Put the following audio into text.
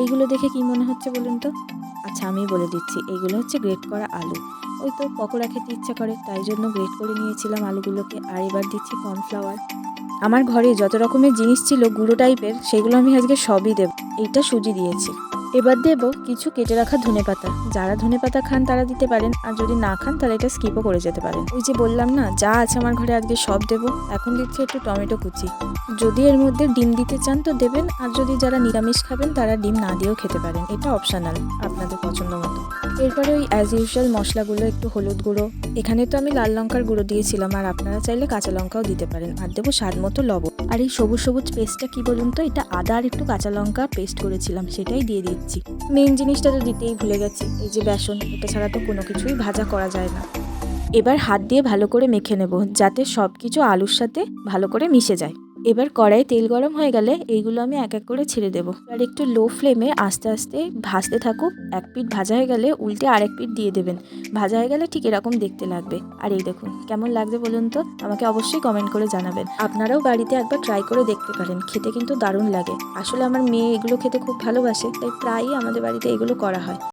এইগুলো দেখে কি মনে হচ্ছে বলুন তো? আচ্ছা আমি বলে দিচ্ছি, এইগুলো হচ্ছে গ্রেট করা আলু। ওই তো পকোড়া খেতে ইচ্ছা করে তাই জন্য গ্রেট করে নিয়েছিলাম আলুগুলোকে। আর এবার দিচ্ছি কর্নফ্লাওয়ার। আমার ঘরে যত রকমের জিনিস ছিল গুঁড়ো টাইপের, সেগুলো আমি আজকে সবই দেব। এইটা সুজি দিয়েছি। এবার দেব কিছু কেটে রাখা ধনেপাতা। যারা ধনেপাতা খান তারা দিতে পারেন, আর যদি না খান তাহলে এটা স্কিপও করে যেতে পারেন। ওই যে বললাম না, যা আছে আমার ঘরে আজকে সব দেব। এখন দিচ্ছি একটু টমেটো কুচি। যদি এর মধ্যে ডিম দিতে চান তো দেবেন, আর যদি যারা নিরামিষ খাবেন তারা ডিম না দিয়েও খেতে পারেন। এটা অপশনাল, আপনাদের পছন্দ মতো। এরপরে ওই অ্যাজ ইউজুয়াল মশলাগুলো, একটু হলুদ গুঁড়ো। এখানে তো আমি লাল লঙ্কার গুঁড়ো দিয়েছিলাম, আর আপনারা চাইলে কাঁচা লঙ্কাও দিতে পারেন। আর দেবো স্বাদ মতো লবণ। আর এই সবুজ সবুজ পেস্টটা কি বলুন তো, এটা আদা আর একটু কাঁচা লঙ্কা পেস্ট করেছিলাম, সেটাই দিয়ে দিচ্ছি। মেন জিনিসটা তো দিতেই ভুলে গেছি, এই যে বেসন। এটা ছাড়া তো কোনো কিছুই ভাজা করা যায় না। এবার হাত দিয়ে ভালো করে মেখে নেব, যাতে সব কিছু আলুর সাথে ভালো করে মিশে যায়। এবার কড়াই তেল গরম হয়ে গেলে এইগুলো আমি এক এক করে ছেড়ে দেবো। আর একটু লো ফ্লেমে আস্তে আস্তে ভাজতে থাকুক। এক পিঠ ভাজা হয়ে গেলে উল্টে আরেক পিঠ দিয়ে দেবেন। ভাজা হয়ে গেলে ঠিক এরকম দেখতে লাগবে। আর এই দেখুন কেমন লাগবে বলুন তো, আমাকে অবশ্যই কমেন্ট করে জানাবেন। আপনারাও বাড়িতে একবার ট্রাই করে দেখতে পারেন, খেতে কিন্তু দারুণ লাগে। আসলে আমার মেয়ে এগুলো খেতে খুব ভালোবাসে, তাই প্রায়ই আমাদের বাড়িতে এগুলো করা হয়।